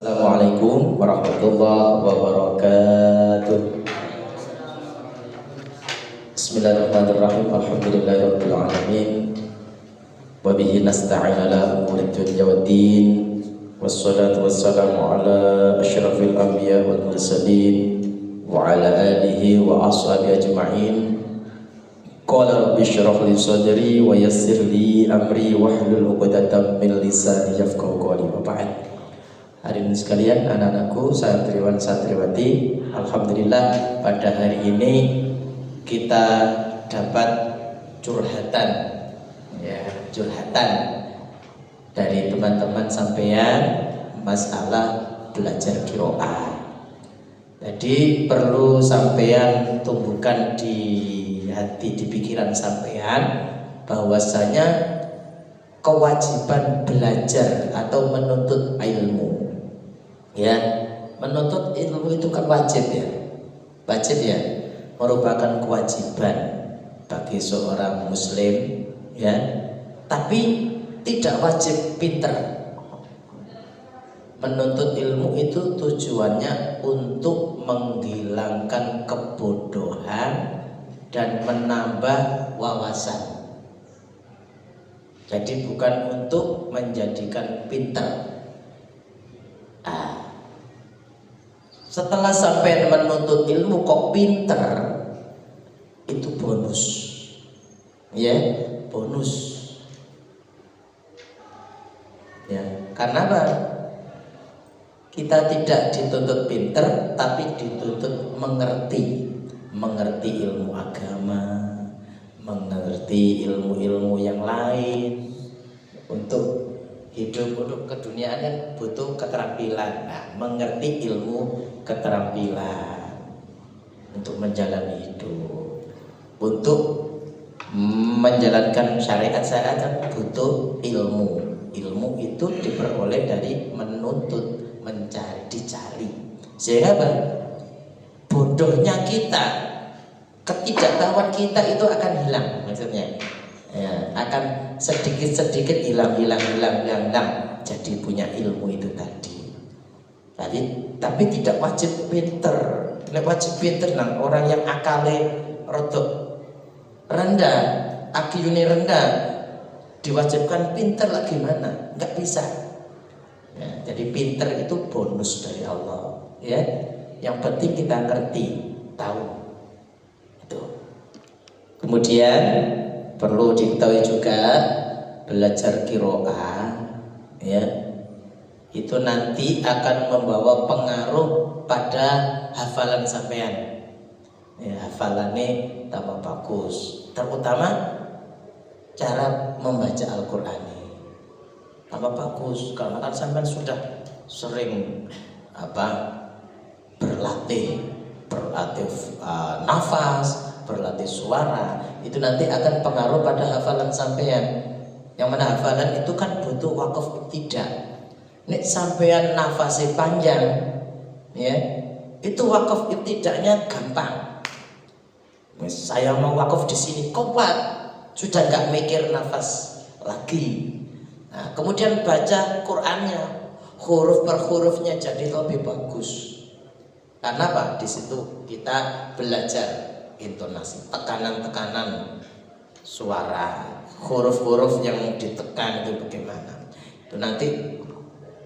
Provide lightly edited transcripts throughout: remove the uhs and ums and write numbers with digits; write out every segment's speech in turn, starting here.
Assalamualaikum warahmatullahi wabarakatuh. Bismillahirrahmanirrahim. Alhamdulillahirabbil alamin. Wa bihi nasta'in ala umuri dunya waddin. Wassalatu wassalamu ala asyrafil anbiya wal mursalin wa ala alihi wa ashabihi ajma'in. Qala rabbi shrah li sadri wa yassir li amri wahlul 'uqdatam min lisani yafqahu qawli. Wa ba'd. Hadirin sekalian, anak-anakku, santriwan santriwati, alhamdulillah pada hari ini kita dapat curhatan, curhatan dari teman-teman sampean masalah belajar qiraah. Jadi perlu sampean tumbuhkan di hati, di pikiran sampean bahwasanya kewajiban belajar atau menuntut ilmu, menuntut ilmu itu kan wajib ya, merupakan kewajiban bagi seorang muslim, tapi tidak wajib pinter. Menuntut ilmu itu tujuannya untuk menghilangkan kebodohan dan menambah wawasan. Jadi bukan untuk menjadikan pinter. Setelah sampai menuntut ilmu kok pinter, itu bonus, bonus. Karena apa? Kita tidak dituntut pinter, tapi dituntut mengerti ilmu agama, mengerti ilmu-ilmu yang lain. Untuk hidup, untuk keduniaan kan butuh keterampilan. Mengerti ilmu keterampilan untuk menjalani hidup, untuk menjalankan syariat kan butuh ilmu. Ilmu itu diperoleh dari menuntut, mencari, dicari. Sehingga bodohnya kita, ketidaktahuan kita itu akan hilang, maksudnya akan sedikit-sedikit hilang, jadi punya ilmu itu tadi. Tapi tidak wajib pinter. Wajib pinter nang orang yang akale rodok rendah, IQ-nya rendah, diwajibkan pinter lah gimana? Nggak bisa. Jadi pinter itu bonus dari Allah, Yang penting kita ngerti, tahu. Itu. Kemudian perlu diketahui juga belajar qiraah, itu nanti akan membawa pengaruh pada hafalan sampean. Hafalannya tambah bagus, terutama cara membaca Al-Qur'an tambah bagus karena kan sampean sudah sering berlatih nafas, berlatih suara, itu nanti akan pengaruh pada hafalan sampean. Yang mana hafalan itu kan butuh wakaf ibtidah. Nek sampean nafasnya panjang, itu wakaf ibtidahnya gampang. Saya mau wakaf di sini kuat, sudah nggak mikir nafas lagi. Kemudian baca Qur'annya, huruf per hurufnya jadi lebih bagus. Karena apa? Di situ kita belajar intonasi, tekanan-tekanan suara, huruf-huruf yang ditekan itu bagaimana. Itu nanti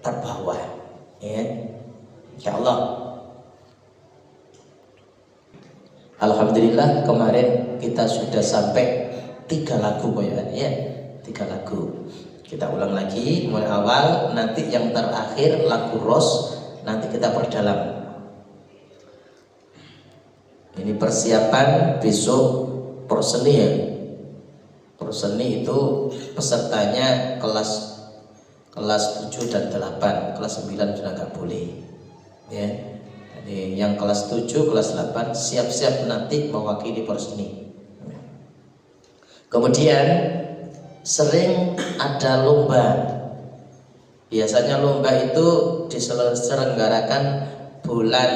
terbawa, insyaallah. Alhamdulillah kemarin kita sudah sampai 3 lagu 3 lagu. Kita ulang lagi mulai awal, nanti yang terakhir lagu Ros nanti kita perdalam. Ini persiapan besok perseni Perseni itu pesertanya kelas 7 dan 8, kelas 9 sudah nggak boleh. Jadi yang kelas 7, kelas 8 siap-siap nanti mewakili perseni. Kemudian sering ada lomba. Biasanya lomba itu diselenggarakan bulan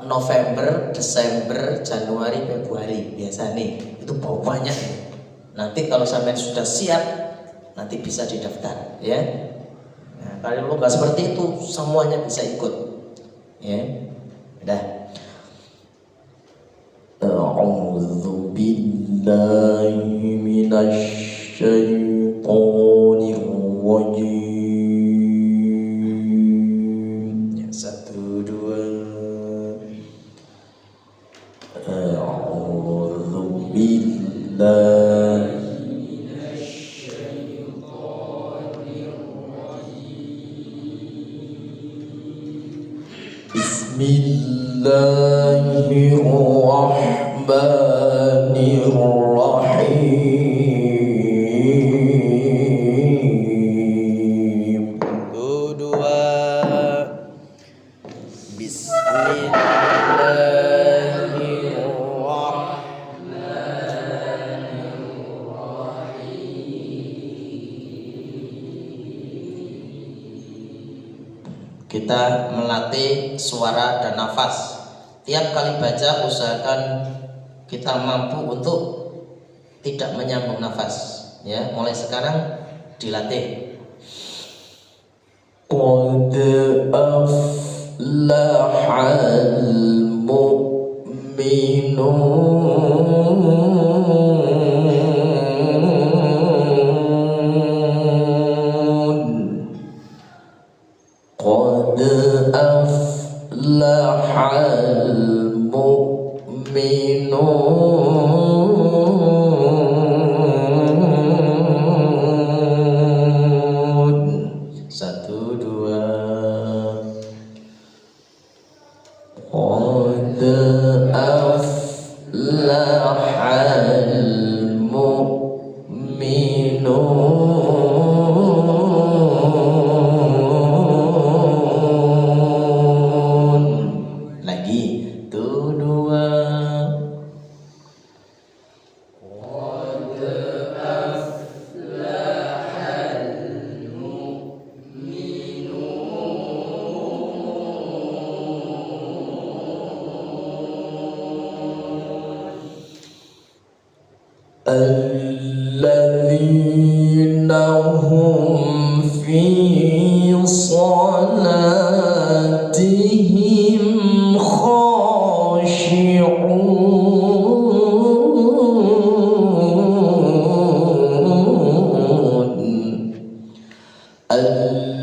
November, Desember, Januari, Februari biasanya. Itu banyak. Nanti kalau sampai sudah siap, nanti bisa didaftar, Kalau nggak seperti itu, semuanya bisa ikut. Ya, udah. A'udzu billahi minasy syaithanir rajim. Ya, satu dua. A'udzu billahi Bismillahirrahmanirrahim. Dua. Kita melatih suara dan nafas. Tiap kali baca usahakan kita mampu untuk tidak menyambung nafas. Ya, mulai sekarang dilatih. Qad aflahal mu'minun. Qad aflahal mu'minun. Satu dua. Qad aflahal mu'minun. Lagi. Tuh dua. Alladzina hum fi salatihim khashi'un.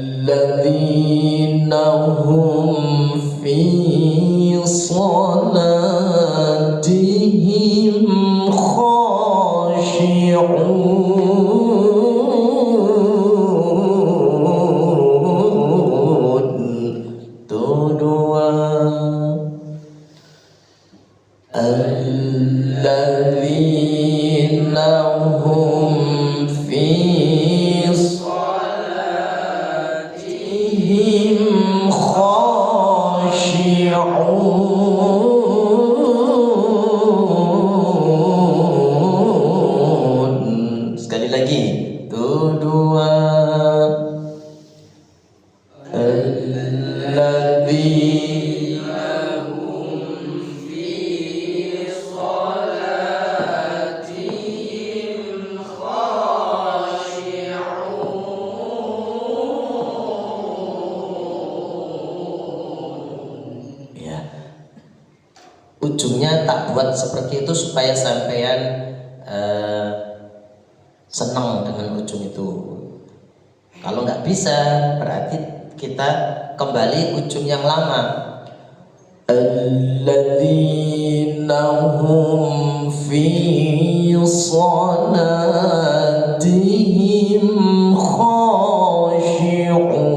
Alladzina hum fi salatihim khashi'un. Tuh dua. Alladzina hum fi salatihim khashi'un. Sekali lagi. Tuh dua. Alladzina hum fi salatihim khashi'un. Ya. Ujungnya tak buat seperti itu supaya sampean senang dengan ujung itu. Kalau nggak bisa, berarti kita kembali ujung yang lama. Alladzina hum fi salatihim khashi'un.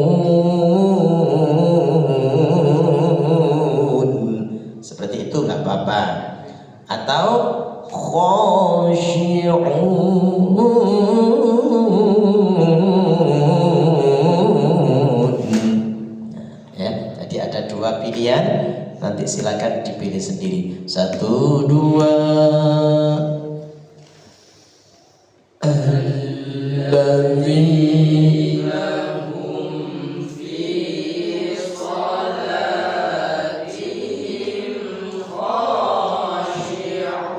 Seperti itu nggak apa-apa. Atau khashi'un. Ya, jadi ada dua pilihan, nanti silakan dipilih sendiri. Satu dua. Alladzina hum fi salatihim khashi'un.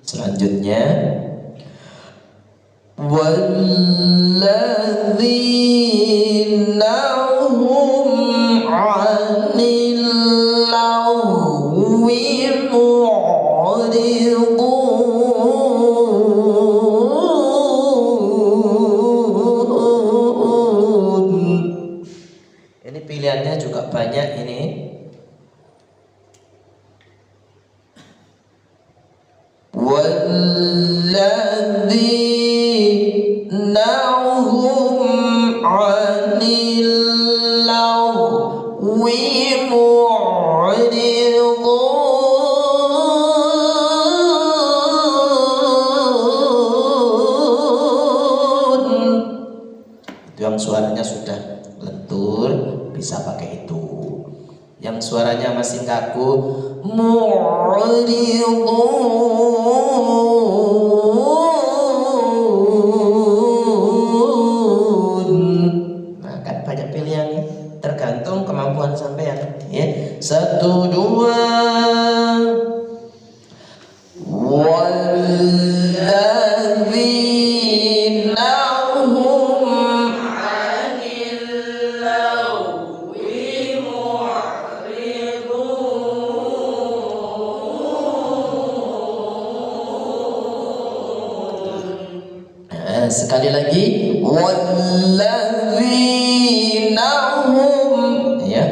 Selanjutnya walladzina hum 'anil lagwi mu'ridun. Ini pilihannya juga banyak ini. Walladzina hum 'anil lagwi mu'ridun. Itu yang suaranya sudah lentur bisa pakai itu. Yang suaranya masih kaku mu'ridun. Nah kan banyak pilihan nih, tergantung kemampuan sampean ya. 1 2 walladzina hum 'anil lagwi mu'ridun. Sekali lagi walladzina hum ya.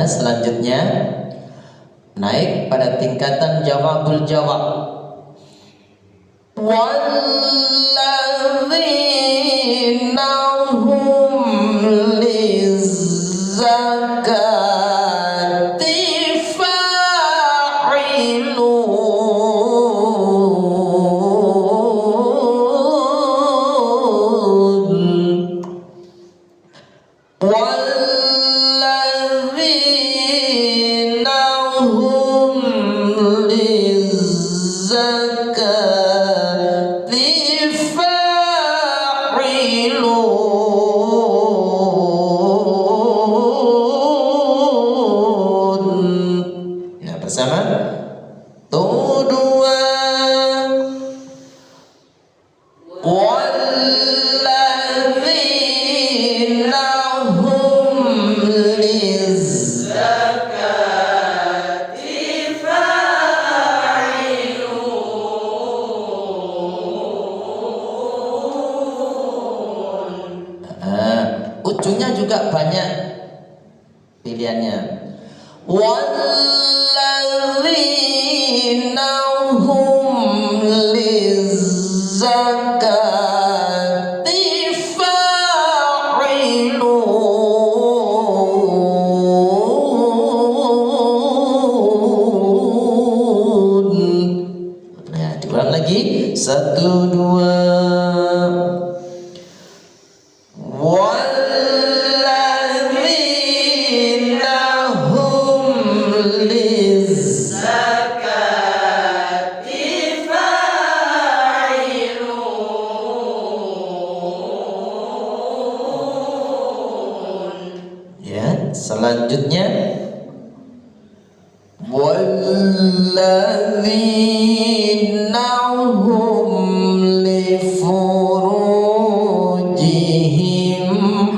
Selanjutnya naik pada tingkatan jawabul jawab. Walladzina hum lizzakati fa'ilun. Walladzina hum lizzakati fa'ilun. Ya bersama. Tuh dua. Walladzina hum lizzakati fa'ilun. Ujungnya juga banyak pilihannya. Walladzina hum lizzakati fa'ilun. Nah, diulang lagi. 1 2 walladzina hum lizzakati fa'ilun. Ya, selanjutnya walladzina hum li furujihim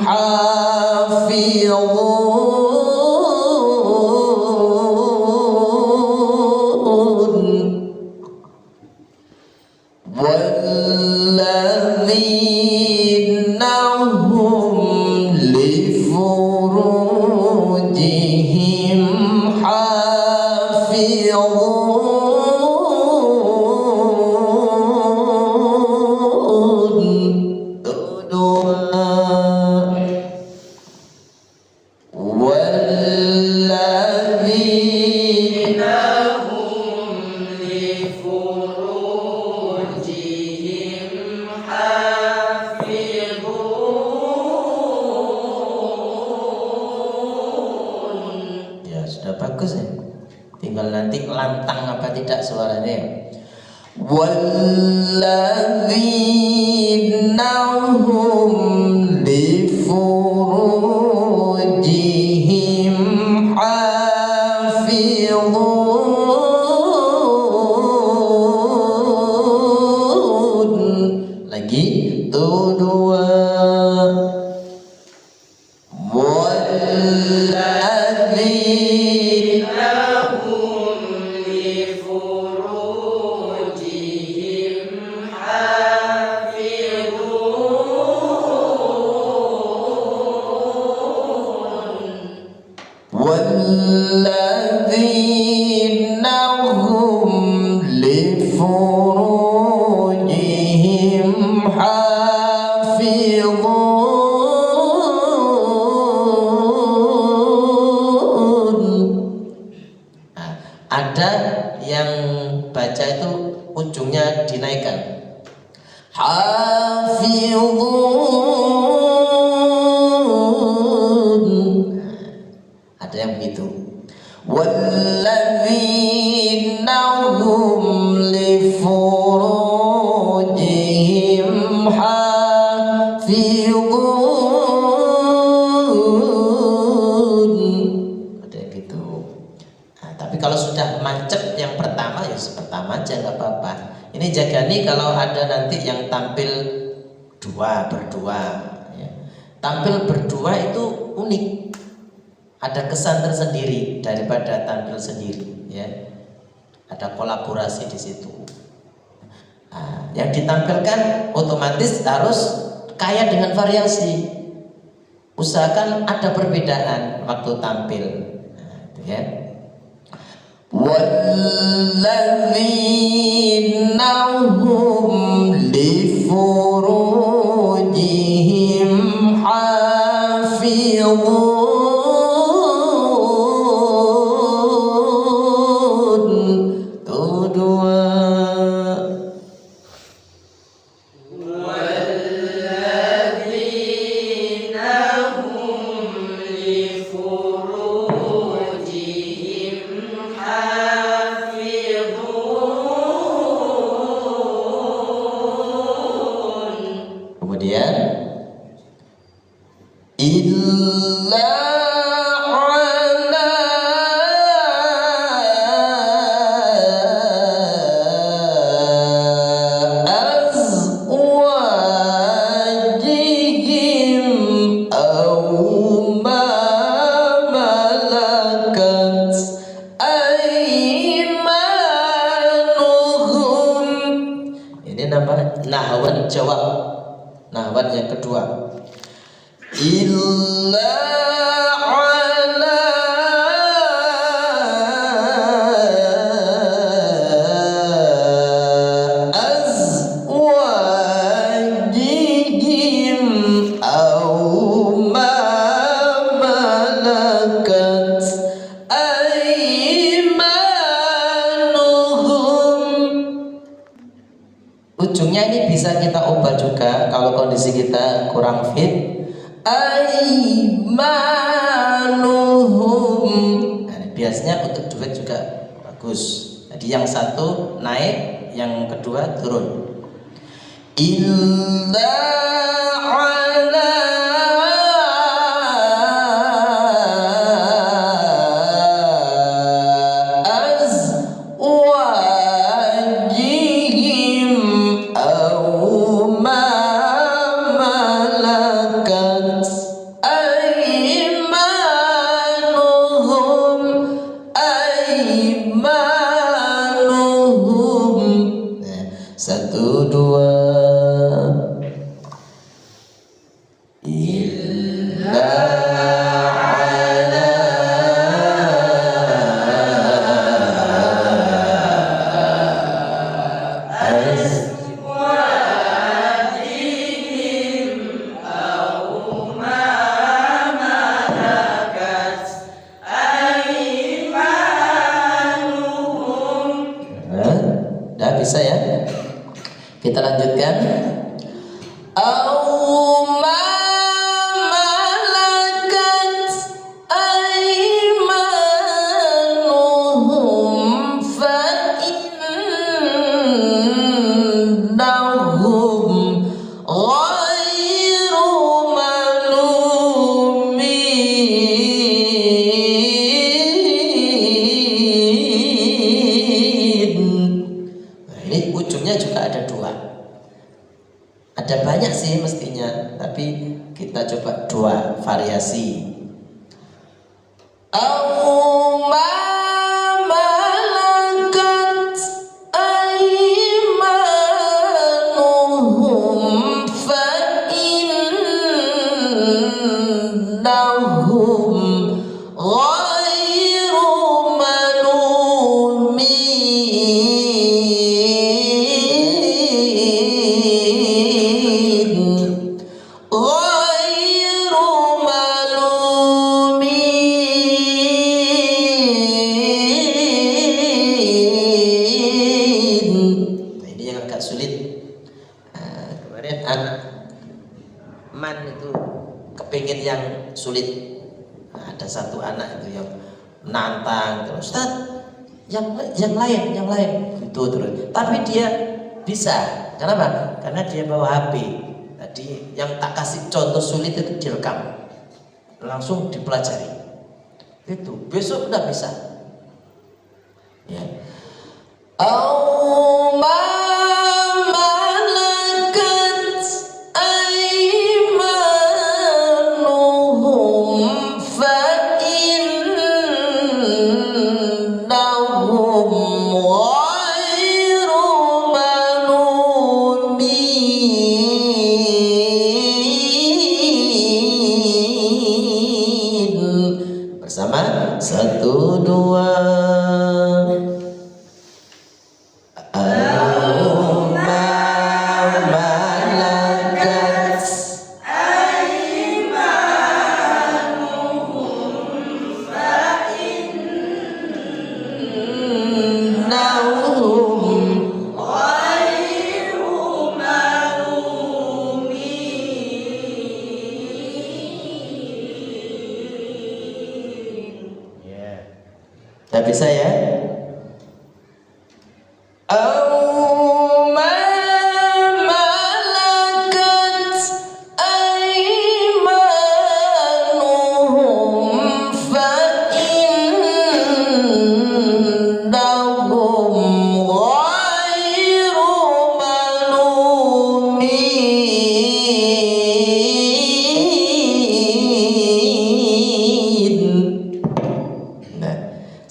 hafizun. Walladzina hum li furujihim hafizun. Walladzina hum li furujihim hafizun. Ya sudah bagus ya. Tinggal nanti lantang apa tidak suaranya. Walladzina hum li furujihim hafizun. Lagi tuh dua. والذين هم لفروجهم حافظون. Ada yang baca itu ujungnya dinaikkan. Hafizun. Ada yang begitu. Walladzina hum li furujihim hafizun. Ada yang gitu. Nah, tapi kalau sudah macet yang pertama ya pertama aja nggak apa-apa. Ini jaga nih kalau ada nanti yang tampil berdua ya. Tampil berdua itu unik. Ada kesan tersendiri daripada tampil sendiri ya. Ada kolaborasi di situ. Nah, yang ditampilkan otomatis harus kaya dengan variasi. Usahakan ada perbedaan waktu tampil. Nah, itu ya. Walladzina hum li furujihim hafizun. Kemudian illa ala azwajihim aw ma malakat aymanuhum. Ini nama nahwan jawab. Nahwan yang kedua. Illa ala azwajihim aw ma malakat aymanuhum. Ujungnya ini bisa kita ubah juga kalau kondisi kita kurang fit. Aimanuhum. Nah, biasanya untuk duet juga bagus. Jadi yang satu naik, yang kedua turun. Illa ala azwajihim aw ma malakat aymanuhum. Nah, satu dua. Illa ala dah bisa ya. Kita lanjutkan. Au ma malakat aymanuhum fa inna dia juga ada dua. Ada banyak sih mestinya, tapi kita coba dua variasi. Sulit. Nah, ada satu anak itu yang nantang terus, Ustaz, yang lain gitu terus. Tapi dia bisa. Kenapa? Karena dia bawa HP. Tadi yang tak kasih contoh sulit itu direkam, langsung dipelajari. Itu besok udah bisa. Ya. Bersama 1, 2. Tidak bisa ya?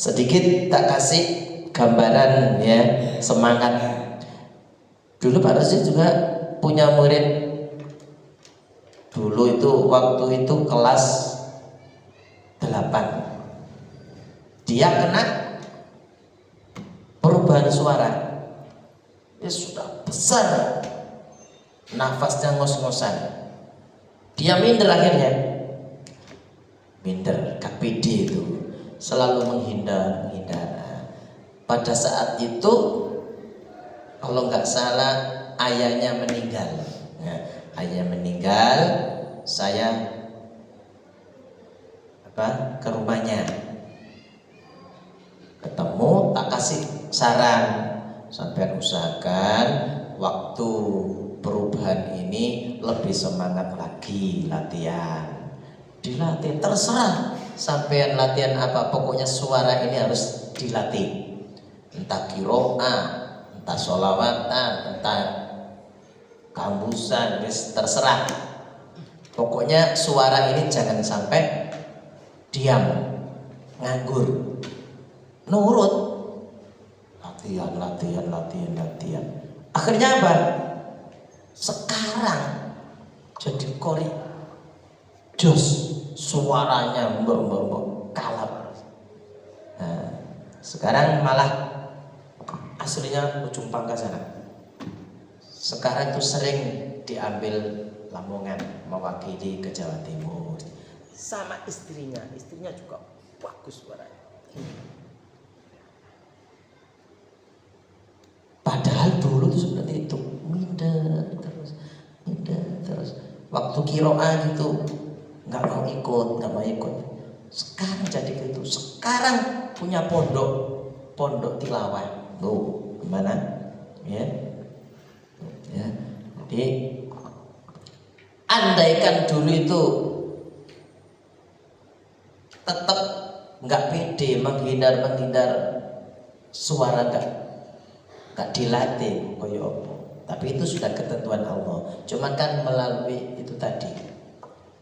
Sedikit tak kasih gambaran ya, semangat. Dulu Pak Rosi juga punya murid. Dulu itu waktu itu kelas 8. Dia kena perubahan suara. Dia sudah besar, nafasnya ngos-ngosan. Dia minder akhirnya. Minder, gak pede itu. Selalu menghindar. Pada saat itu kalau nggak salah ayahnya meninggal. Nah, ayahnya meninggal, saya ke rumahnya, ketemu, tak kasih saran, sampai usahakan waktu perubahan ini lebih semangat lagi latihan. Dilatih, terserah sampean latihan apa, pokoknya suara ini harus dilatih. Entah kiroah, entah sholawatan, entah kambusan, terserah. Pokoknya suara ini jangan sampai diam, nganggur. Nurut. Latihan. Akhirnya apa? Sekarang jadi kori jos, suaranya mbak kalap. Nah, sekarang malah aslinya ujung Pangkal sana. Sekarang itu sering diambil Lamongan mewakili ke Jawa Timur. Sama istrinya juga bagus suaranya. Padahal dulu itu seperti itu, minder terus. Waktu kiroah gitu nggak mau ikut. Sekarang jadi gitu. Sekarang punya pondok tilawah. Tuh, gimana? Ya. Jadi andaikan dulu itu tetap nggak pede, menghindar suara gak dilatih koyo apa. Tapi itu sudah ketentuan Allah. Cuma kan melalui itu tadi,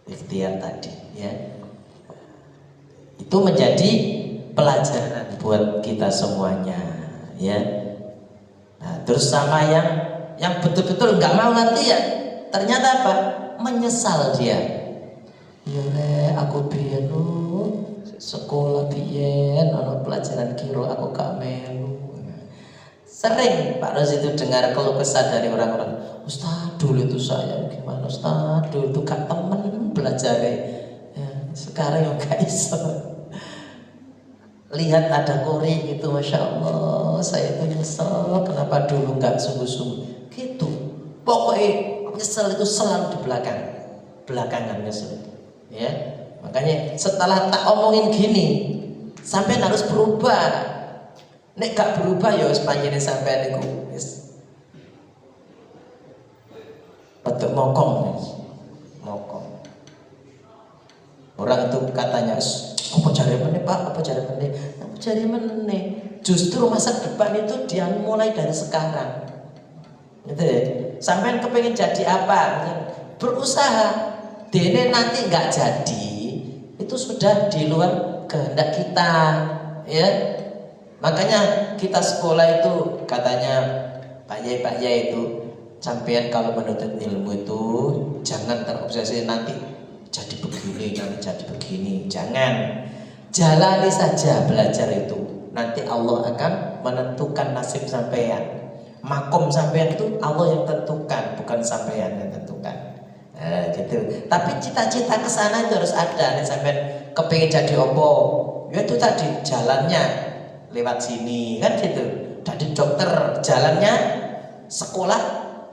ikhtiar tadi, ya. Itu menjadi pelajaran buat kita semuanya, ya. Nah, terus sama yang betul-betul nggak mau latihan, ternyata apa? Menyesal dia. Ya aku biyen sekolah biyen ana pelajaran kiro aku gak melu. Sering Pak Ros itu dengar keluh kesah dari orang-orang, Ustaz dulu itu saya gimana, Ustaz dulu itu gak temen belajar ya, sekarang yang gak iso. Lihat ada koring gitu, Masya Allah, saya itu nyesel kenapa dulu gak sungguh-sungguh gitu. Pokoknya nyesel itu selalu di belakangan nyesel itu, ya. Makanya setelah tak omongin gini, sampai harus berubah. Nek gak berubah ya wis panjenengan sampean niku wis petuk mokong. Orang itu katanya, apa cari meneh Pak, apa cari meneh. Justru masa depan itu dia mulai dari sekarang. Gitu ya. Sampean kepengen jadi apa? Berusaha. Dene nanti nggak jadi, itu sudah di luar kehendak kita, ya. Makanya kita sekolah itu katanya Pak Yai itu, sampean kalau menuntut ilmu itu jangan terobsesi nanti jadi begini, nanti jadi begini. Jangan, jalani saja belajar itu. Nanti Allah akan menentukan nasib sampean. Makom sampean itu Allah yang tentukan, bukan sampean yang tentukan. Nah, gitu. Tapi cita-cita kesana itu harus ada. Nih sampean kepingin jadi opo, ya itu tadi jalannya lewat sini kan gitu. Jadi dokter, jalannya sekolah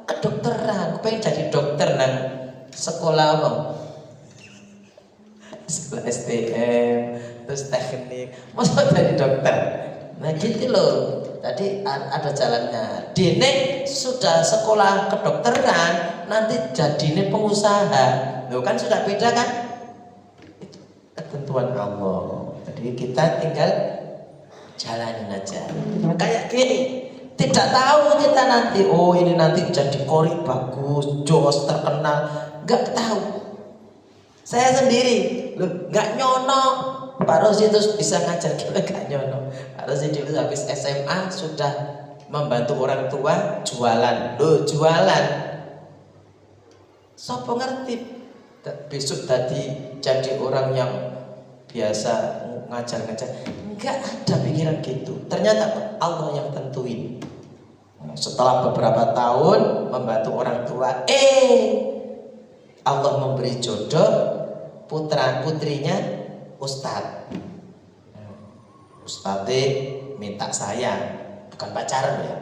kedokteran. Kepingin jadi dokter nang sekolah apa? Sekolah STM, terus teknik, masa jadi dokter. Nah gitu loh. Tadi ada jalannya. Dene sudah sekolah kedokteran, nanti jadinya pengusaha. Loh kan sudah beda kan? Itu ketentuan Allah. Jadi kita tinggal jalanin aja. Kayak gini, tidak tahu kita nanti, oh ini nanti jadi kori bagus, jos terkenal, nggak tahu. Saya sendiri, loh nggak nyono. Pak Rosi itu bisa ngajar kita gak nyono. Pak Rosi dulu habis SMA sudah membantu orang tua jualan. Loh jualan, sopo ngerti besok tadi jadi orang yang biasa ngajar-ngajar. Enggak ada pikiran gitu. Ternyata Allah yang tentuin. Setelah beberapa tahun membantu orang tua, Allah memberi jodoh putra putrinya Ustadz. Ustadz minta saya, bukan pacaran ya.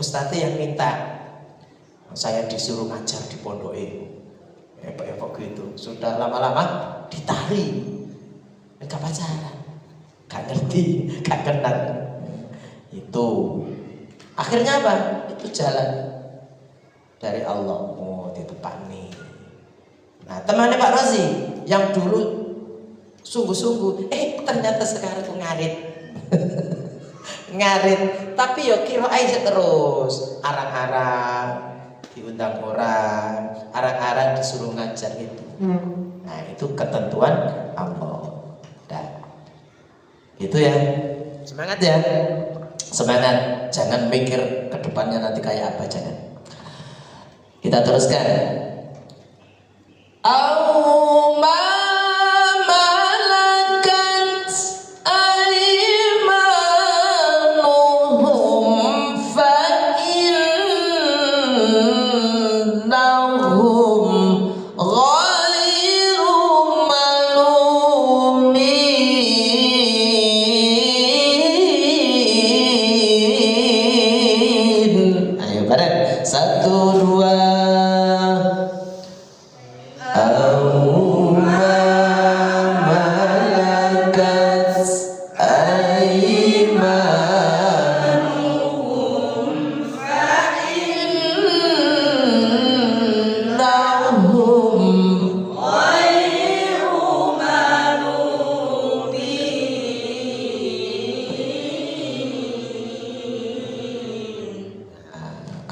Ustadz yang minta saya disuruh ngajar di pondok epok gitu. Sudah lama-lama ditari, enggak pacaran, enggak ngerti, enggak kenal. Itu akhirnya apa? Itu jalan dari Allah. Oh, ditepani. Nah, temannya Pak Rosi yang dulu sungguh-sungguh, ternyata sekarang tuh ngarit. Ngarit, tapi yo kira aja terus arang-arang diundang orang, arang-arang disuruh ngajar gitu. Nah, itu ketentuan Allah. Dah. Gitu ya. Semangat ya. Semangat, jangan mikir ke depannya nanti kayak apa, jangan. Kita teruskan.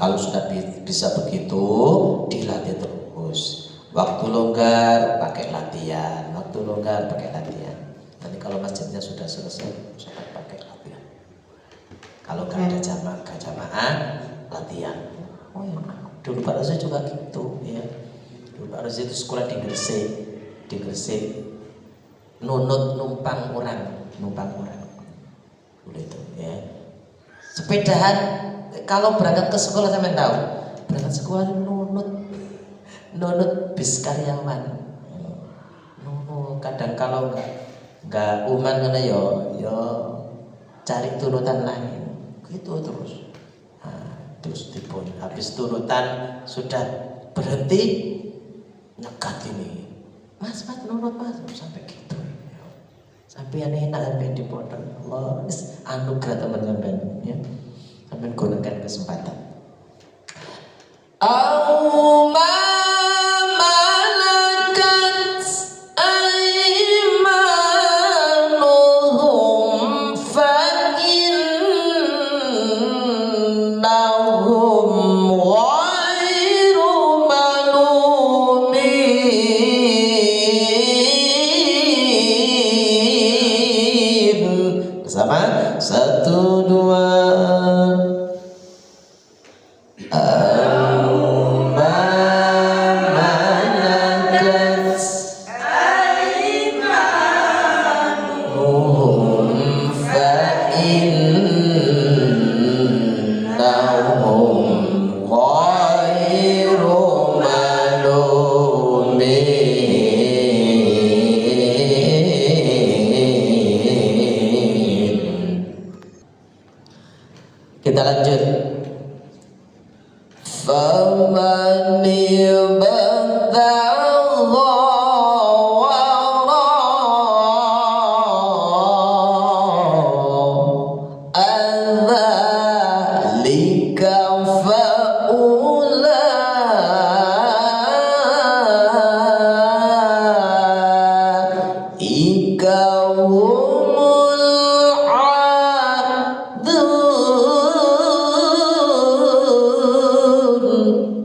Kalau sudah bisa begitu, dilatih terus. Waktu longgar pakai latihan, waktu longgar pakai latihan. Nanti kalau masjidnya sudah selesai, saya pakai latihan. Kalau nggak ada jamaah, latihan. Oh ya, dulu Pak Rozi juga gitu, ya. Dulu Pak Rozi itu sekolah di Gresik, nunut numpang orang. Dulu itu, ya. Sepedahan, kalau berangkat ke sekolah sampai tahu, berangkat sekolah nunut bis karyawan. Kadang kalau nggak uman karena yo cari turutan lain, gitu terus. Terus dipun habis turutan sudah berhenti nyekat ini, mas nurut mas sampai gitu, sampai enak sampai di pondok. Allah anugerah teman-teman, ya, sampai gunakan kesempatan. Satu dua. Kita lanjut. فَمَنِ ابْتَغَى وَرَاءَ ذَلِكَ فَأُولَئِكَ هُمُ الْعَادُونَ.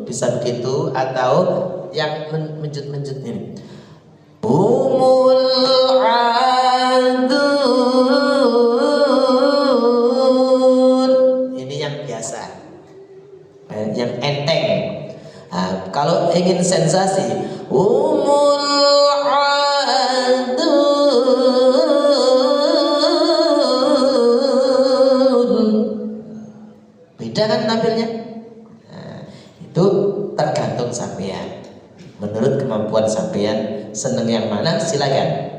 Bisa begitu atau yang menjut-menjut ini. Humul adun. Ini yang biasa, yang enteng. Nah, kalau ingin sensasi, humul adun. Beda kan tampilnya? Itu tergantung sampean. Menurut kemampuan sampean, seneng yang mana silakan.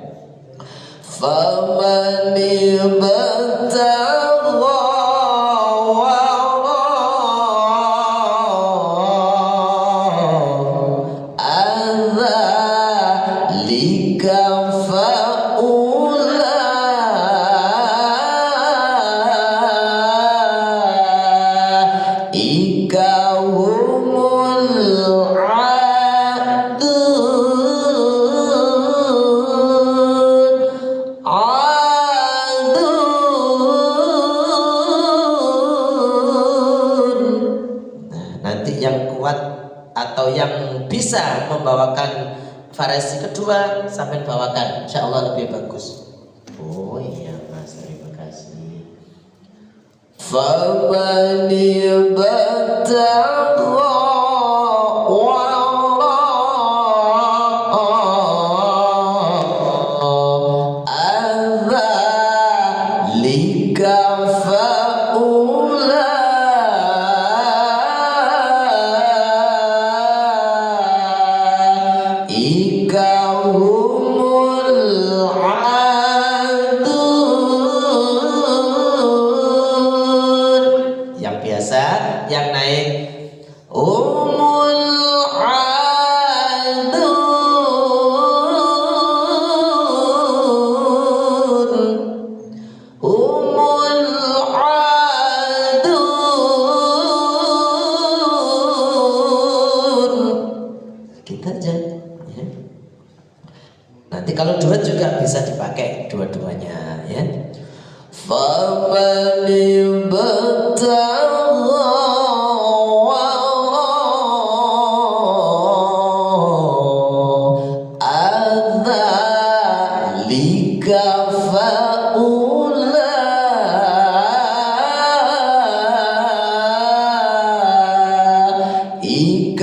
فَمَنِ ابْتَغَى وَرَاءَ ذَلِكَ فَأُولَئِكَ nanti yang kuat atau yang bisa membawakan variasi kedua sampai bawakan, insya Allah lebih bagus. Oh iya mas, terima kasih. فَمَنِ ابْتَغَى وَرَاءَ ذَلِكَ فَأُولَئِكَ هُمُ الْعَادُونَ. Yang biasa, yang naik humul adun, humul adun. Kita aja, ya. Nanti kalau duet juga bisa dipakai dua-duanya, ya. فَمَنِ ابْتَغَى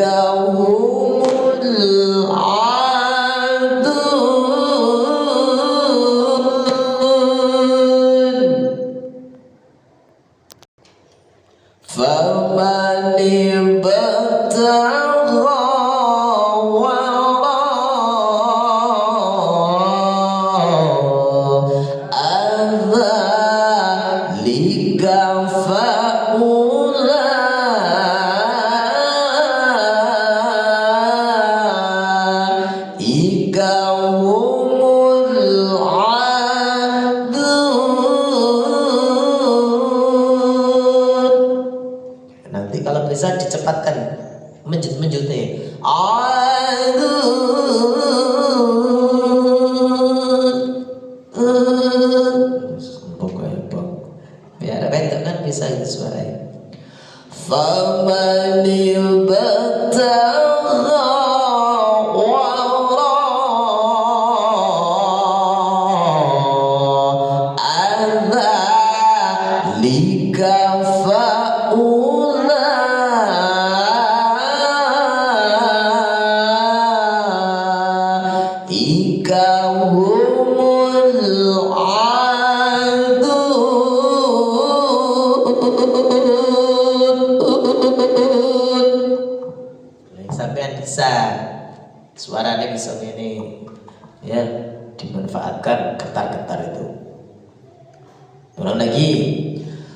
humul adun. Faman ibtagha wara adzalika faulaika humul adun. Nanti kalau bisa dicepatkan menjut-menjutnya. Pokoknya biar bentuk kan bisa itu suaranya. Faman ibtagha wara adzalika faulaika humul adun. Sampean bisa suaranya bisa ini ya, dimanfaatkan getar-getar itu. Ulang lagi.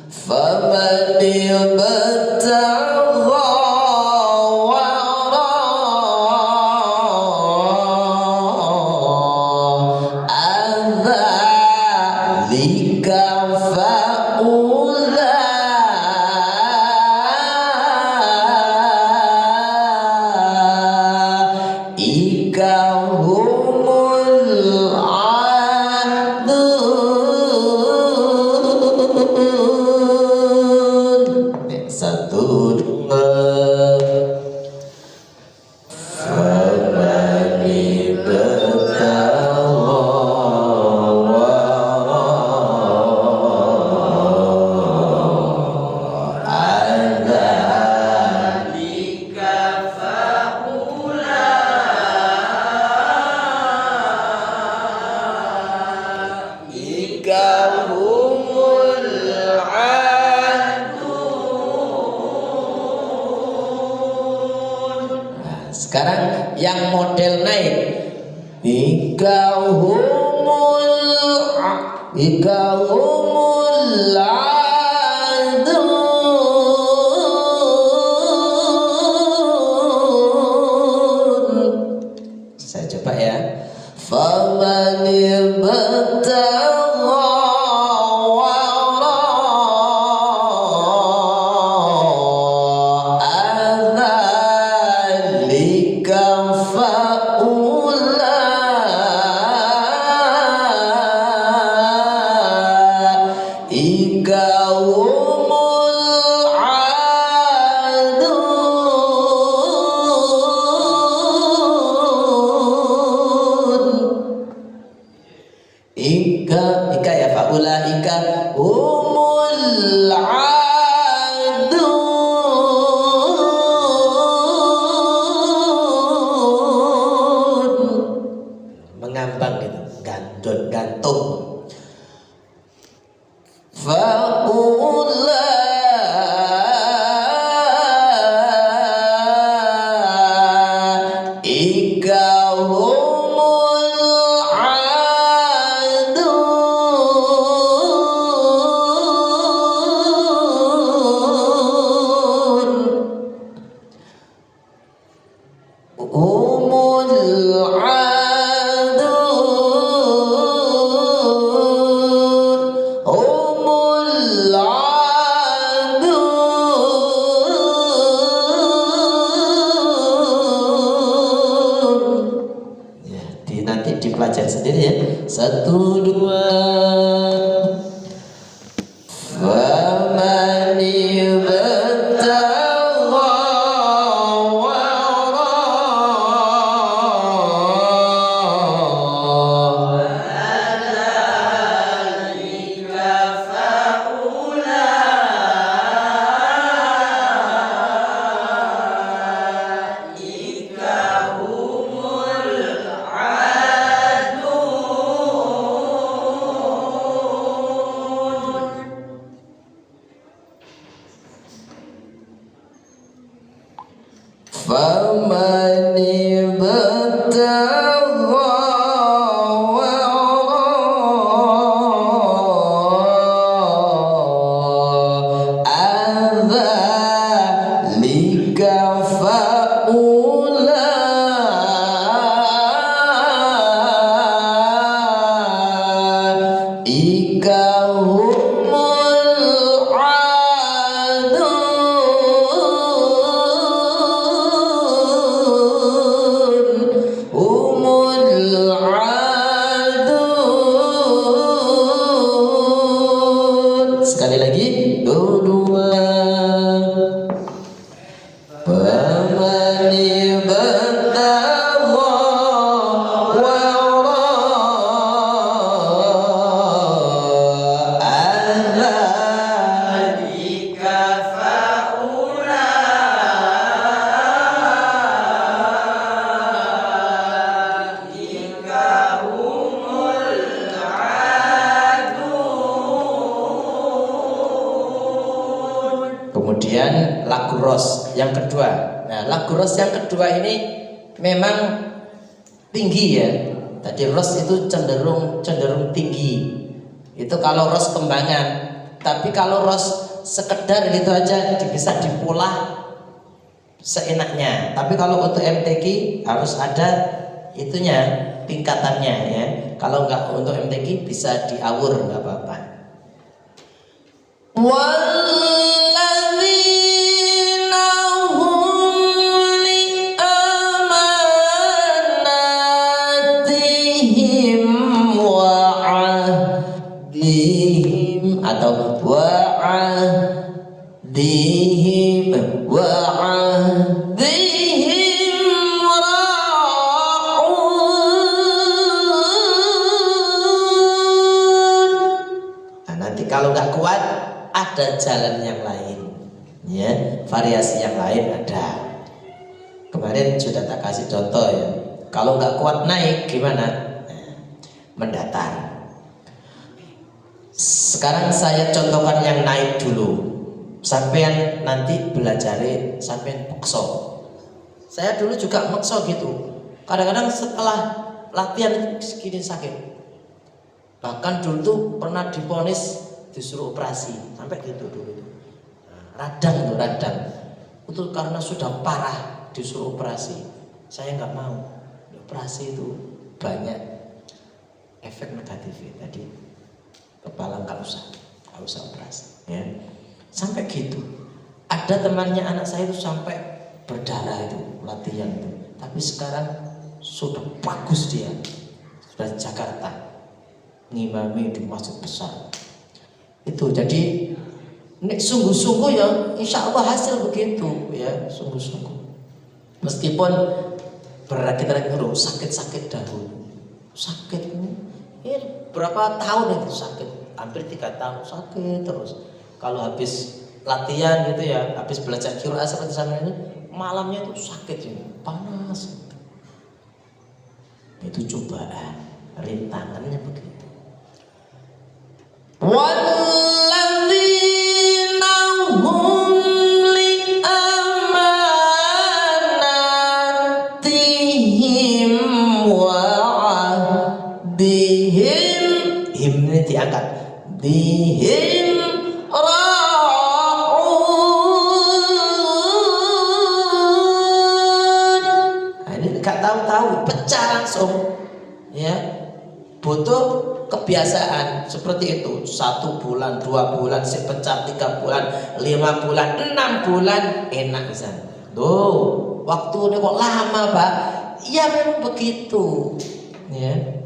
Faman ibtagha wara adzalika faulaika humul adun. Satu dua. Faman ibtagha adzalika humul adun. Nah, sekarang yang model naik. Ika humul adun. Saya coba ya. Faman ibtagha wara adzalika faulaika humul adun. Ika ya faulaika humul adun. Mengambang gitu, gantung. Faulaika humul adun. Humul adun. Humul adun. Ya, nanti dipelajari sendiri ya. Satu dua. Faman ibtagha wara faman ibtagha Kemudian lagu ros yang kedua. Nah, lagu ros yang kedua ini memang tinggi ya. Tadi ros itu cenderung tinggi. Itu kalau ros kembangan. Tapi kalau ros sekedar gitu aja bisa dipola seenaknya. Tapi kalau untuk MTQ harus ada itunya, tingkatannya ya. Kalau enggak untuk MTQ bisa diawur, enggak apa-apa. Atau wa'adihim ra'un. Nah, nanti kalau nggak kuat ada jalan yang lain ya, variasi yang lain ada. Kemarin sudah tak kasih contoh ya. Kalau nggak kuat naik gimana? Nah, mendatar. Sekarang saya contohkan yang naik dulu. Sampean nanti belajar sampean pekso. Saya dulu juga mekso gitu. Kadang-kadang setelah latihan segini sakit. Bahkan dulu tuh pernah diponis disuruh operasi sampai gitu dulu. Radang. Itu karena sudah parah disuruh operasi. Saya nggak mau. Operasi itu banyak efek negatifnya tadi. Kepala nggak usah operasi ya. Sampai gitu. Ada temannya anak saya itu sampai berdarah itu latihan itu. Tapi sekarang sudah bagus dia. Sudah di Jakarta. Ngimami di masjid besar. Itu jadi sungguh-sungguh ya, insya Allah hasil begitu ya, sungguh-sungguh. Meskipun kita dulu sakit dahulu. Sakit berapa tahun itu sakit, hampir 3 tahun sakit terus. Kalau habis latihan gitu ya, habis belajar qiraat seperti sama ini, malamnya itu sakit ini, panas. Itu cobaan, rintangannya begitu. Walladzina hum li amanatihim wa'adihim. Him ini diangkat. Dihim ra'un. Nah, ini gak tahu-tahu pecah langsung ya. Butuh kebiasaan seperti itu. 1 bulan, 2 bulan, pecah 3 bulan, 5 bulan, 6 bulan enak bisa. Tuh, waktu ini kok lama, Pak? Ya memang begitu. Ya.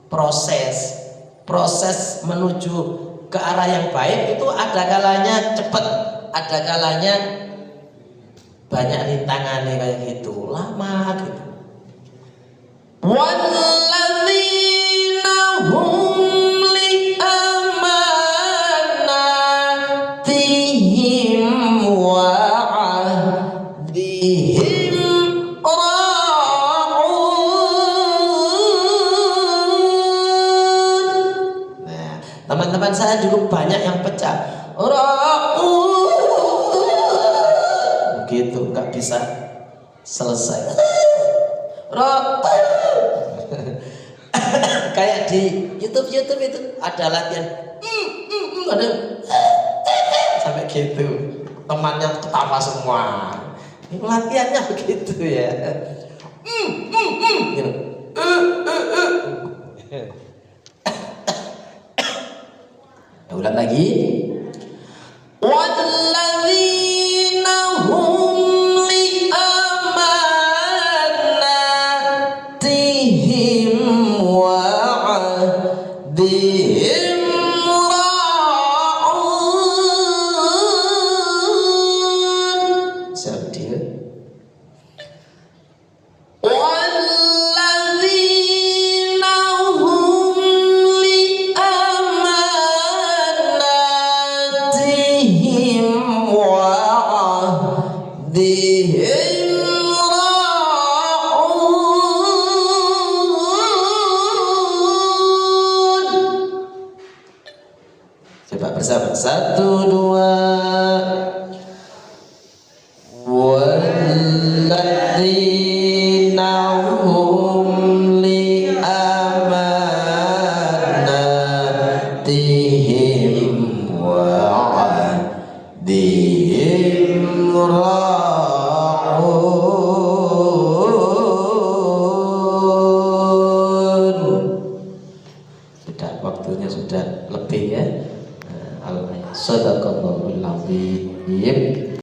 Proses menuju ke arah yang baik itu ada kalanya cepat, ada kalanya banyak rintangannya kayak gitu, lama gitu. Walladzina hum li amanatihim wa'adihim ra'un. Nah, teman-teman saya dulu banyak yang pecah ra'un gitu, nggak bisa selesai. Kayak di YouTube itu ada latihan, ada sampai gitu, temannya ketawa semua. Latihannya begitu ya. Gitu. Ulang lagi. Walladzina hum li amanatihim wa ahdihim ra'un. Siapa dia? Walladzina hum li amanatihim wa ahdihim ra'un. Coba bersama, 1, 2. Walladzina hum li amanatihim wa ahdihim ra'un. Sudah, waktunya sudah lebih ya. Shadaqallahul azim.